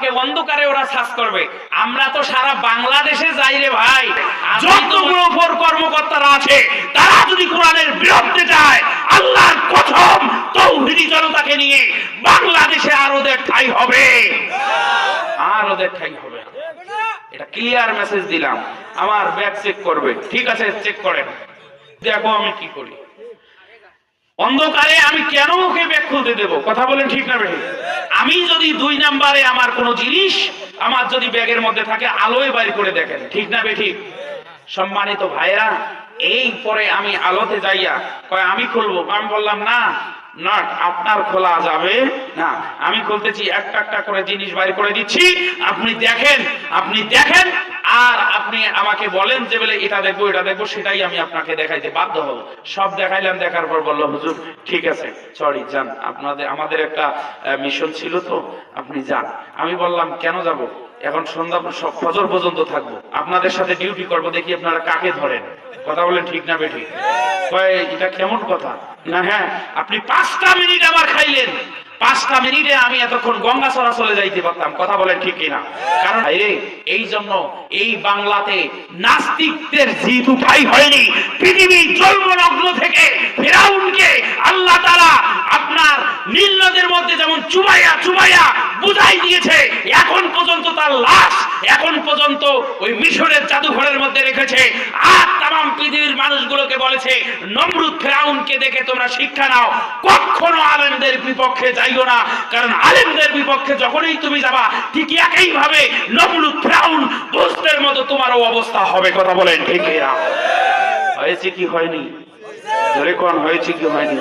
আমাকে অন্ধকারে ওরা সার্চ করবে। আমরা তো সারা বাংলাদেশে যাই রে ভাই, যতগুলো উপর কর্মকর্তারা আছে তারা যদি কোরআনের বিরুদ্ধে যায়, আল্লাহর কসম তৌহিদি জনতাকে নিয়ে বাংলাদেশে আর ওদের ঠাঁই হবে, আর ওদের ঠাঁই হবে। এটা ক্লিয়ার মেসেজ দিলাম। আমার ব্যাগ চেক করবে, ঠিক আছে চেক করেন, দেখো আমি কি করি। অন্ধকারে আমি কেন ওকে ব্যাগ খুলতে দেব? কথা বলেন ঠিক না বেঠিক? আমি যদি 2 নম্বরে আমার কোন জিনিস আমার যদি ব্যাগের মধ্যে থাকে, আলোয় বাইর করে দেখেন, ঠিক না বেঠিক? সম্মানিত ভাইরা, এই পরে আমি আলোতে যাইয়া কয় আমি খুলবো, আমি বললাম না না আপনার খোলা যাবে না, আমি খুলতেছি, একটা একটা করে জিনিস বাইর করে দিচ্ছি, আপনি দেখেন, আপনি দেখেন, আর আপনি আমাকে বলেন যে বলে এটা দেখবো এটা দেখবো, সেটাই আমি আপনাকে দেখাইতে বাধ্য হব। সব দেখাইলাম, দেখার পর বললো হুজুর ঠিক আছে সরি যান, আমাদের একটা মিশন ছিল তো আপনি যান। আমি বললাম কেন যাব? এখন সন্ধ্যা ফজর পর্যন্ত থাকবো, আপনাদের সাথে ডিউটি করবো, দেখি আপনারা কাকে ধরেন। কথা বলেন ঠিক না বেঠিক? এটা কেমন কথা? না হ্যাঁ, আপনি 5টা মিনিট আমার খাইলেন, 5টা মিনিটে আমি এতক্ষণ গঙ্গাচড়া চলে যাইতে পারতাম। কথা বলেন ঠিক কিনা? কারণ এই জন্য এই বাংলাতে নাস্তিকদের জিত উঠাই হয়নি। পৃথিবী জন্মলগ্ন থেকে ফিরাউনকে আল্লাহ তাআলা আপনার নীল নদের মধ্যে যেমন চুবাইয়া চুবাইয়া বুঝাই দিয়েছে, এখন পর্যন্ত তার লাশ এখন পর্যন্ত ওই মিশরের জাদুঘরের মধ্যে রেখেছে। আর তাম পৃথিবীর মানুষগুলোকে বলেছে নমরুদ ফিরাউনকে দেখে তোমরা শিক্ষা নাও, কখনো আলেমদের বিপক্ষে যাইও না, কারণ আলেমদের বিপক্ষে যখনই তুমি যাবা ঠিক একই ভাবে নমরুদ ফিরাউন দুষ্টের মতো তোমারও অবস্থা হবে। কথা বলেন ঠিক না? হয়েছে কি হয়নি? ধরে কোন হয়েছে কি হয়নি?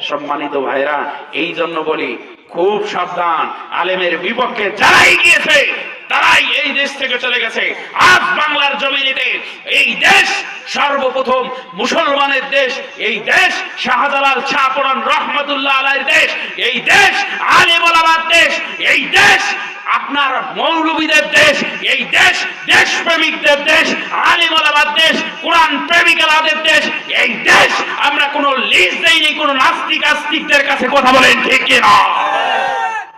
সম্মানিত ভাইরা, এই জন্য বলি খুব সাবধান, আলেমের বিপক্ষে যারাই গিয়েছে তারাই এই দেশ থেকে চলে গেছে। আজ বাংলার জমিনেতে এই দেশ সর্বপ্রথম মুসলমানের দেশ, এই দেশ শাহজালাল শাহপরান রহমতুল্লাহ আলাইহির দেশ, এই দেশ আলেম ওলামার দেশ, এই দেশ আপনার মৌলবীদের দেশ, এই দেশ দেশপ্রেমিকদের দেশ, আলেম ওলামার দেশ, কোরআন প্রেমিকাদের দেশ, এই দেশ আমরা কোনো লিজ দেইনি কোনো নাস্তিক আস্তিকদের কাছে। কথা বলেন ঠিক কিনা?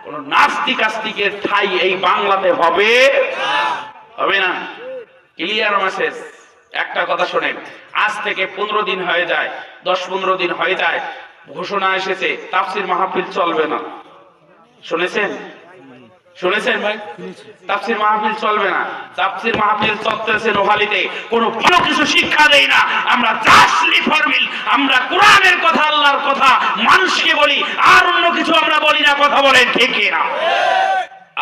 কোন নাস্তিক আস্তিকের ঠাঁই এই বাংলাতে হবে হবে না। Clear message. একটা কথা শোনেন, আজ থেকে 15 দিন হয়ে যায়, 10-15 দিন হয়ে যায়, ঘোষণা এসেছে তাফসীর মাহফিল চলবে না। শুনেছেন? শুনেছেন ভাই? তাফসীর মাহফিল চলবে না। তাফসীর মাহফিল চলতেছে নোহালিতে, কোনো ভালো কিছু শিক্ষা দেই না আমরা, জাসলি ফরমিল, আমরা কোরআনের কথা আল্লাহর কথা মানুষকে বলি, আর অন্য কিছু আমরা বলি না। কথা বলেন ঠিক না?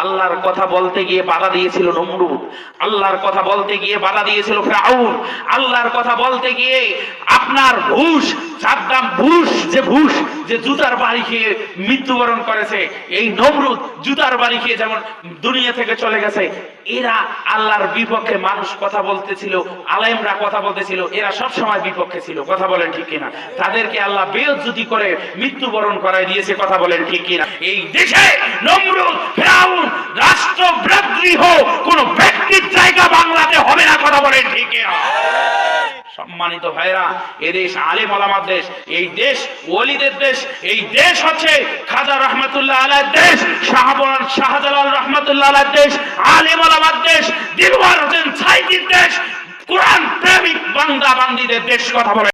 আল্লাহর কথা বলতে গিয়ে বাধা দিয়েছিল নমরুদ, আল্লাহর কথা বলতে গিয়ে বাধা দিয়েছিল ফিরাউন, আল্লাহর কথা বলতে গিয়ে আপনার বুশ সাদ্দাম বুশ যে জুতার বাড়ি খেয়ে মৃত্যুবরণ করেছে, এই নমরুদ জুতার বাড়ি খেয়ে যেমন দুনিয়া থেকে চলে গেছে। এরা আল্লাহর বিপক্ষে মানুষ কথা বলতেছিল, আলেমরা কথা বলতেছিল, এরা সব সময় বিপক্ষে ছিল। কথা বলেন ঠিক কিনা? তাদেরকে আল্লাহ বেইজ্জতি করে মৃত্যুবরণ করায় দিয়েছে। কথা বলেন ঠিক কিনা? এই দেশে নমরুদ ফিরাউন রাষ্ট্রবিদ্রোহ কোন ব্যক্তির জায়গা বাংলাতে হবে না। কথা বলেন ঠিক কিনা? সম্মানিত ভাইরা, এদেশ আলেম ওলামার দেশ, এই দেশ ওলিদের দেশ, এই দেশ হচ্ছে খাজা রহমতুল্লাহ আলাইহির দেশ, শাহজালাল রহমতুল্লাহ আলাইহির দেশ, আলেম ওলামার দেশ, দিলওয়ার হোসেন সাইদির দেশ, কোরআন প্রেমিক বান্দা বান্দীদের দেশ। কথা বলে